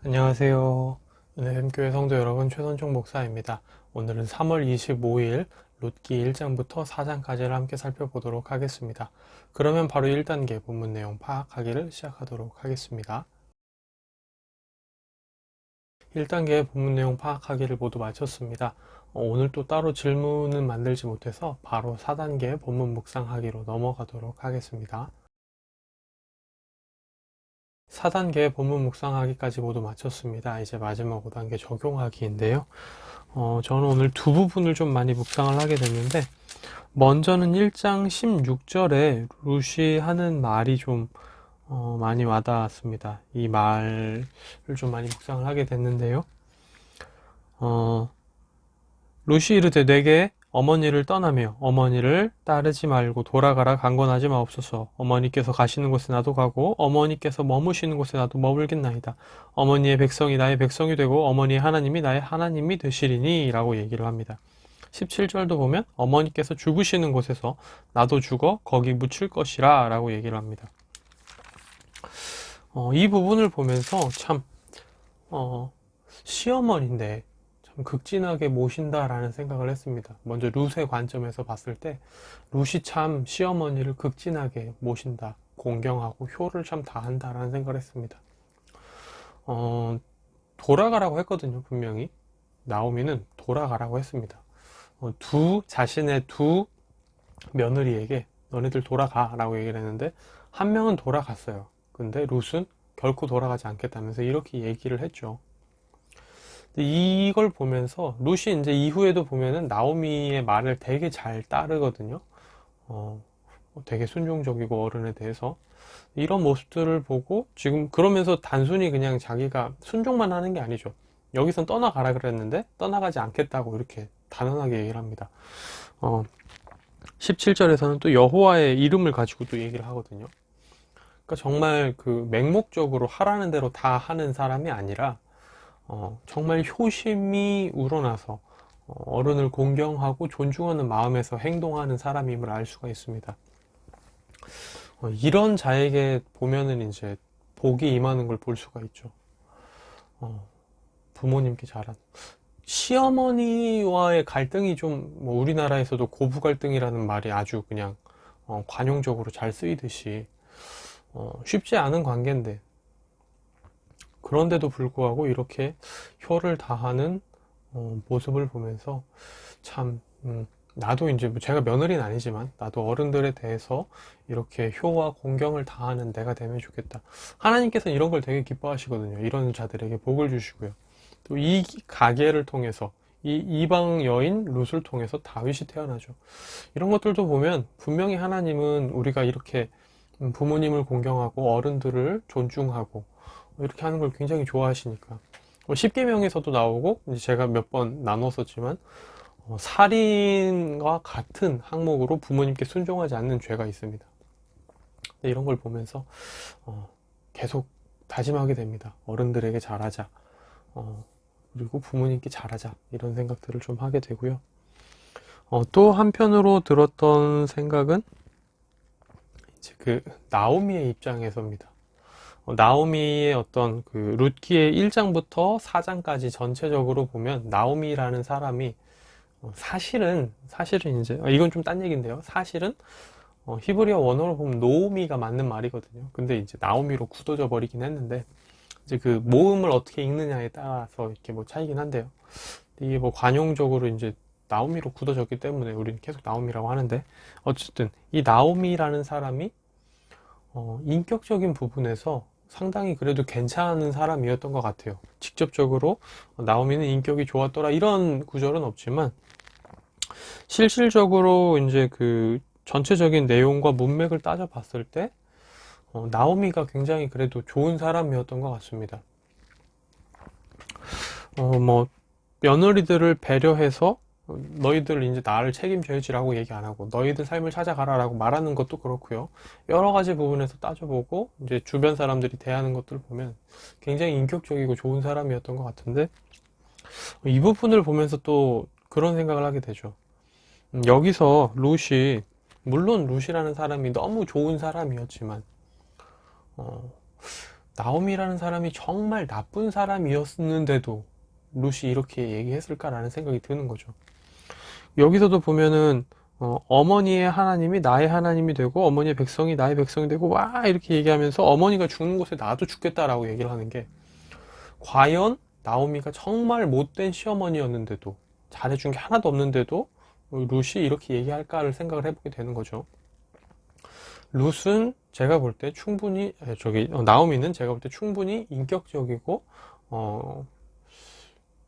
안녕하세요. 은혜샘교회 성도 여러분, 최선종 목사입니다. 오늘은 3월 25일 룻기 1장부터 4장까지를 함께 살펴보도록 하겠습니다. 그러면 바로 1단계 본문 내용 파악하기를 시작하도록 하겠습니다. 1단계 본문 내용 파악하기를 모두 마쳤습니다. 오늘 또 따로 질문은 만들지 못해서 바로 4단계 본문 묵상하기로 넘어가도록 하겠습니다. 4단계 본문 묵상하기까지 모두 마쳤습니다. 이제 마지막 5단계 적용하기인데요. 저는 오늘 두 부분을 좀 많이 묵상을 하게 됐는데, 먼저는 1장 16절에 룻이 하는 말이 좀 많이 와닿았습니다. 이 말을 좀 많이 묵상을 하게 됐는데요. 룻이 이르되 내게 어머니를 떠나며 어머니를 따르지 말고 돌아가라 강권하지 마옵소서. 어머니께서 가시는 곳에 나도 가고 어머니께서 머무시는 곳에 나도 머물겠나이다. 어머니의 백성이 나의 백성이 되고 어머니의 하나님이 나의 하나님이 되시리니 라고 얘기를 합니다. 17절도 보면 어머니께서 죽으시는 곳에서 나도 죽어 거기 묻힐 것이라 라고 얘기를 합니다. 이 부분을 보면서 참 시어머니인데 극진하게 모신다라는 생각을 했습니다. 먼저 룻의 관점에서 봤을 때 룻이 참 시어머니를 극진하게 모신다, 공경하고 효를 참 다한다라는 생각을 했습니다. 돌아가라고 했거든요. 분명히 나오미는 돌아가라고 했습니다. 자신의 두 며느리에게 너네들 돌아가 라고 얘기를 했는데 한 명은 돌아갔어요. 근데 룻은 결코 돌아가지 않겠다면서 이렇게 얘기를 했죠. 이걸 보면서 룻이 이제 이후에도 보면은 나오미의 말을 되게 잘 따르거든요. 되게 순종적이고 어른에 대해서 이런 모습들을 보고 지금 그러면서 단순히 그냥 자기가 순종만 하는 게 아니죠. 여기선 떠나가라 그랬는데 떠나가지 않겠다고 이렇게 단언하게 얘기를 합니다. 17절에서는 또 여호와의 이름을 가지고 또 얘기를 하거든요. 그러니까 정말 그 맹목적으로 하라는 대로 다 하는 사람이 아니라 정말 효심이 우러나서 어른을 공경하고 존중하는 마음에서 행동하는 사람임을 알 수가 있습니다. 이런 자에게 보면은 이제 복이 임하는 걸 볼 수가 있죠. 부모님께 잘한 시어머니와의 갈등이 좀 뭐 우리나라에서도 고부 갈등이라는 말이 아주 그냥 관용적으로 잘 쓰이듯이 쉽지 않은 관계인데 그런데도 불구하고 이렇게 효를 다하는 모습을 보면서 참 나도 이제 뭐 제가 며느리는 아니지만 나도 어른들에 대해서 이렇게 효와 공경을 다하는 내가 되면 좋겠다. 하나님께서는 이런 걸 되게 기뻐하시거든요. 이런 자들에게 복을 주시고요. 또 이 가계를 통해서 이 이방 여인 룻을 통해서 다윗이 태어나죠. 이런 것들도 보면 분명히 하나님은 우리가 이렇게 부모님을 공경하고 어른들을 존중하고 이렇게 하는 걸 굉장히 좋아하시니까 10계명에서도 나오고 이제 제가 몇 번 나눴었지만 살인과 같은 항목으로 부모님께 순종하지 않는 죄가 있습니다. 이런 걸 보면서 계속 다짐하게 됩니다. 어른들에게 잘하자, 그리고 부모님께 잘하자 이런 생각들을 좀 하게 되고요. 또 한편으로 들었던 생각은 이제 그 나오미의 입장에서입니다. 나오미의 어떤 그 룻기의 1장부터 4장까지 전체적으로 보면 나오미라는 사람이 사실은 이제 이건 좀 딴 얘기인데요. 사실은 히브리어 원어로 보면 노우미가 맞는 말이거든요. 근데 이제 나오미로 굳어져 버리긴 했는데 이제 그 모음을 어떻게 읽느냐에 따라서 이렇게 뭐 차이긴 한데요. 이게 뭐 관용적으로 이제 나오미로 굳어졌기 때문에 우리는 계속 나오미라고 하는데 어쨌든 이 나오미라는 사람이 인격적인 부분에서 상당히 그래도 괜찮은 사람이었던 것 같아요. 직접적으로 나오미는 인격이 좋았더라 이런 구절은 없지만 실질적으로 이제 그 전체적인 내용과 문맥을 따져봤을 때 나오미가 굉장히 그래도 좋은 사람이었던 것 같습니다. 뭐 며느리들을 배려해서 너희들 이제 나를 책임져야지라고 얘기 안 하고 너희들 삶을 찾아가라라고 말하는 것도 그렇고요. 여러 가지 부분에서 따져보고 이제 주변 사람들이 대하는 것들을 보면 굉장히 인격적이고 좋은 사람이었던 것 같은데 이 부분을 보면서 또 그런 생각을 하게 되죠. 여기서 룻이 물론 룻이라는 사람이 너무 좋은 사람이었지만 나오미라는 사람이 정말 나쁜 사람이었는데도 룻이 이렇게 얘기했을까라는 생각이 드는 거죠. 여기서도 보면은 어머니의 하나님이 나의 하나님이 되고 어머니의 백성이 나의 백성이 되고 와 이렇게 얘기하면서 어머니가 죽는 곳에 나도 죽겠다라고 얘기를 하는 게, 과연 나오미가 정말 못된 시어머니였는데도, 잘해준 게 하나도 없는데도 룻이 이렇게 얘기할까를 생각을 해보게 되는 거죠. 룻은 제가 볼 때 충분히 나오미는 제가 볼 때 충분히 인격적이고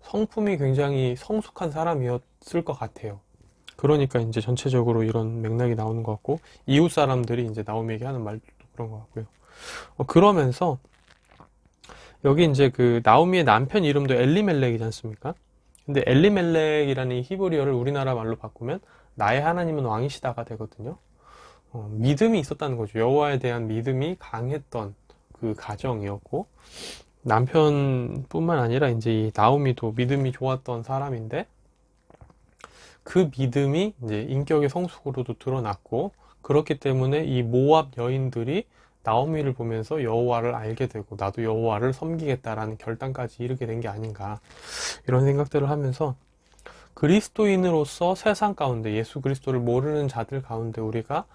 성품이 굉장히 성숙한 사람이었을 것 같아요. 그러니까 이제 전체적으로 이런 맥락이 나오는 것 같고, 이웃 사람들이 이제 나오미에게 하는 말도 그런 것 같고요. 그러면서 여기 이제 그 나오미의 남편 이름도 엘리멜렉이지 않습니까? 근데 엘리멜렉이라는 이 히브리어를 우리나라 말로 바꾸면 나의 하나님은 왕이시다가 되거든요. 믿음이 있었다는 거죠. 여호와에 대한 믿음이 강했던 그 가정이었고, 남편뿐만 아니라 이제 이 나오미도 믿음이 좋았던 사람인데, 그 믿음이 이제 인격의 성숙으로도 드러났고, 그렇기 때문에 이 모압 여인들이 나오미를 보면서 여호와를 알게 되고 나도 여호와를 섬기겠다라는 결단까지 이르게 된 게 아닌가, 이런 생각들을 하면서 그리스도인으로서 세상 가운데 예수 그리스도를 모르는 자들 가운데 우리가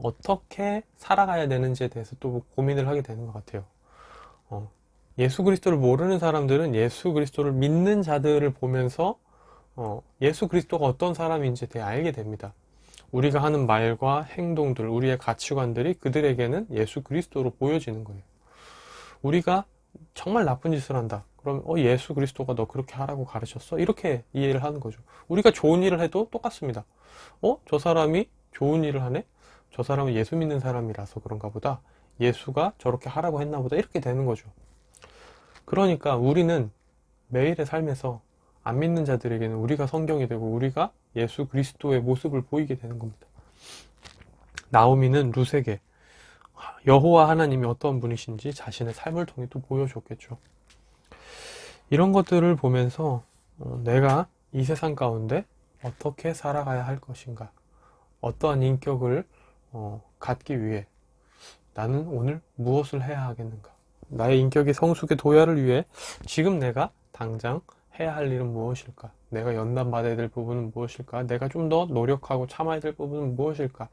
어떻게 살아가야 되는지에 대해서 또 고민을 하게 되는 것 같아요. 예수 그리스도를 모르는 사람들은 예수 그리스도를 믿는 자들을 보면서 예수 그리스도가 어떤 사람인지에 대해 알게 됩니다. 우리가 하는 말과 행동들, 우리의 가치관들이 그들에게는 예수 그리스도로 보여지는 거예요. 우리가 정말 나쁜 짓을 한다. 그럼 예수 그리스도가 너 그렇게 하라고 가르쳤어? 이렇게 이해를 하는 거죠. 우리가 좋은 일을 해도 똑같습니다. 저 사람이 좋은 일을 하네? 저 사람은 예수 믿는 사람이라서 그런가 보다. 예수가 저렇게 하라고 했나 보다. 이렇게 되는 거죠. 그러니까 우리는 매일의 삶에서 안 믿는 자들에게는 우리가 성경이 되고 우리가 예수 그리스도의 모습을 보이게 되는 겁니다. 나오미는 룻에게 여호와 하나님이 어떤 분이신지 자신의 삶을 통해 또 보여줬겠죠. 이런 것들을 보면서 내가 이 세상 가운데 어떻게 살아가야 할 것인가, 어떠한 인격을 갖기 위해 나는 오늘 무엇을 해야 하겠는가, 나의 인격의 성숙의 도야를 위해 지금 내가 당장 해야 할 일은 무엇일까, 내가 연단받아야 될 부분은 무엇일까, 내가 좀 더 노력하고 참아야 될 부분은 무엇일까,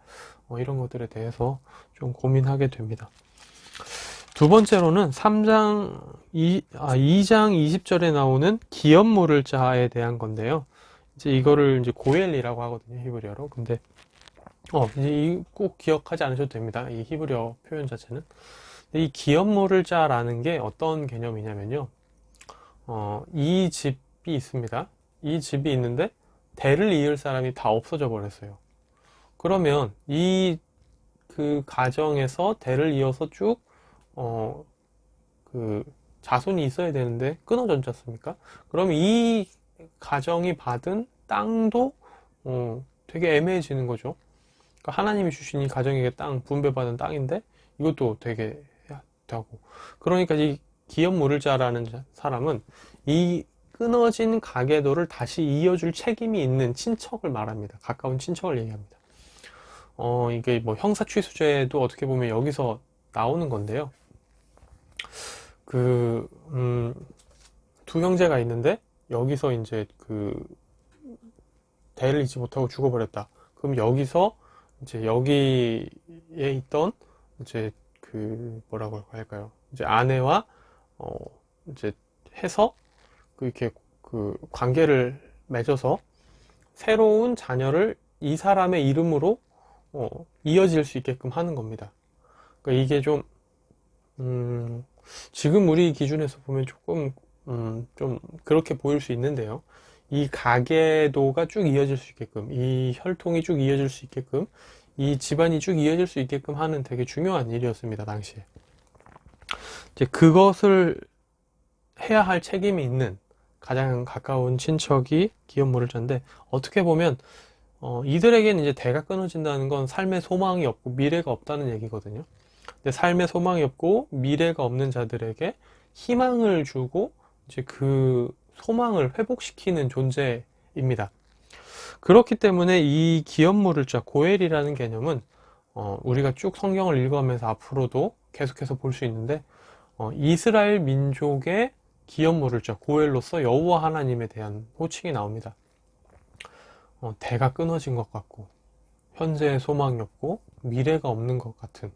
이런 것들에 대해서 좀 고민하게 됩니다. 두 번째로는 2장 20절에 나오는 기업 모를 자에 대한 건데요. 이제 이거를 이제 고엘이라고 하거든요, 히브리어로. 근데 이제 꼭 기억하지 않으셔도 됩니다. 이 히브리어 표현 자체는. 이 기업 모를 자라는 게 어떤 개념이냐면요. 이 집이 있습니다. 이 집이 있는데 대를 이을 사람이 다 없어져 버렸어요. 그러면 그 가정에서 대를 이어서 쭉 그 자손이 있어야 되는데 끊어졌지 않습니까? 그럼 이 가정이 받은 땅도 되게 애매해지는 거죠. 그러니까 하나님이 주신 이 가정에게 땅, 분배받은 땅인데 이것도 되게 하고, 그러니까 이 기업 모를 자라는 사람은 이 끊어진 가계도를 다시 이어줄 책임이 있는 친척을 말합니다. 가까운 친척을 얘기합니다. 이게 뭐 형사취수죄도 어떻게 보면 여기서 나오는 건데요. 두 형제가 있는데 여기서 이제 대를 잇지 못하고 죽어버렸다. 그럼 여기서 이제 여기에 있던 이제 뭐라고 할까요? 이제 아내와 이제 해서 이렇게 관계를 맺어서 새로운 자녀를 이 사람의 이름으로 이어질 수 있게끔 하는 겁니다. 그러니까 이게 좀 지금 우리 기준에서 보면 조금 좀 그렇게 보일 수 있는데요. 이 가계도가 쭉 이어질 수 있게끔, 이 혈통이 쭉 이어질 수 있게끔, 이 집안이 쭉 이어질 수 있게끔 하는 되게 중요한 일이었습니다, 당시에. 이제 그것을 해야 할 책임이 있는 가장 가까운 친척이 기업 모를 자인데, 어떻게 보면 이들에게는 이제 대가 끊어진다는 건 삶의 소망이 없고 미래가 없다는 얘기거든요. 근데 삶의 소망이 없고 미래가 없는 자들에게 희망을 주고 이제 그 소망을 회복시키는 존재입니다. 그렇기 때문에 이 기업 모를 자, 고엘이라는 개념은 우리가 쭉 성경을 읽어가면서 앞으로도 계속해서 볼 수 있는데 이스라엘 민족의 기업물을자 고엘로서 여호와 하나님에 대한 호칭이 나옵니다. 대가 끊어진 것 같고 현재의 소망이 없고 미래가 없는 것 같은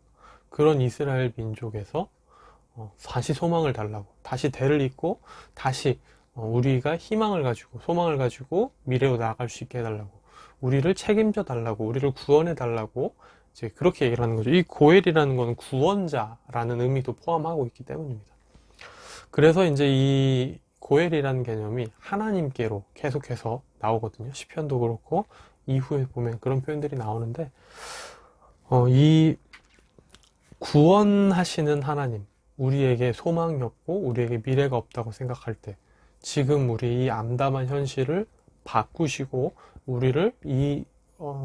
그런 이스라엘 민족에서 다시 소망을 달라고, 다시 대를 잇고 다시 우리가 희망을 가지고 소망을 가지고 미래로 나아갈 수 있게 해달라고, 우리를 책임져 달라고, 우리를 구원해 달라고 이제 그렇게 얘기를 하는 거죠. 이 고엘이라는 것은 구원자라는 의미도 포함하고 있기 때문입니다. 그래서 이제 이 고엘이라는 개념이 하나님께로 계속해서 나오거든요. 시편도 그렇고 이후에 보면 그런 표현들이 나오는데, 이 구원하시는 하나님, 우리에게 소망이 없고 우리에게 미래가 없다고 생각할 때 지금 우리 이 암담한 현실을 바꾸시고 우리를 이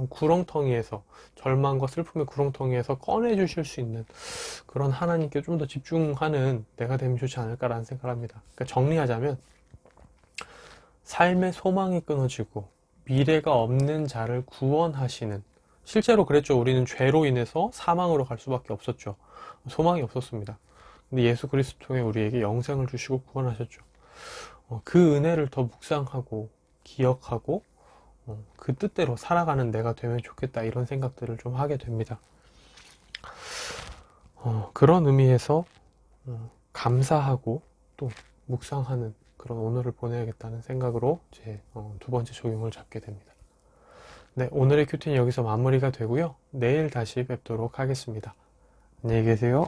구렁텅이에서, 절망과 슬픔의 구렁텅이에서 꺼내 주실 수 있는 그런 하나님께 좀 더 집중하는 내가 되면 좋지 않을까라는 생각을 합니다. 그러니까 정리하자면 삶의 소망이 끊어지고 미래가 없는 자를 구원하시는, 실제로 그랬죠. 우리는 죄로 인해서 사망으로 갈 수밖에 없었죠. 소망이 없었습니다. 근데 예수 그리스도 통해 우리에게 영생을 주시고 구원하셨죠. 그 은혜를 더 묵상하고 기억하고 그 뜻대로 살아가는 내가 되면 좋겠다, 이런 생각들을 좀 하게 됩니다. 그런 의미에서 감사하고 또 묵상하는 그런 오늘을 보내야겠다는 생각으로 제 두 번째 적용을 잡게 됩니다. 네, 오늘의 큐티는 여기서 마무리가 되고요. 내일 다시 뵙도록 하겠습니다. 안녕히 계세요.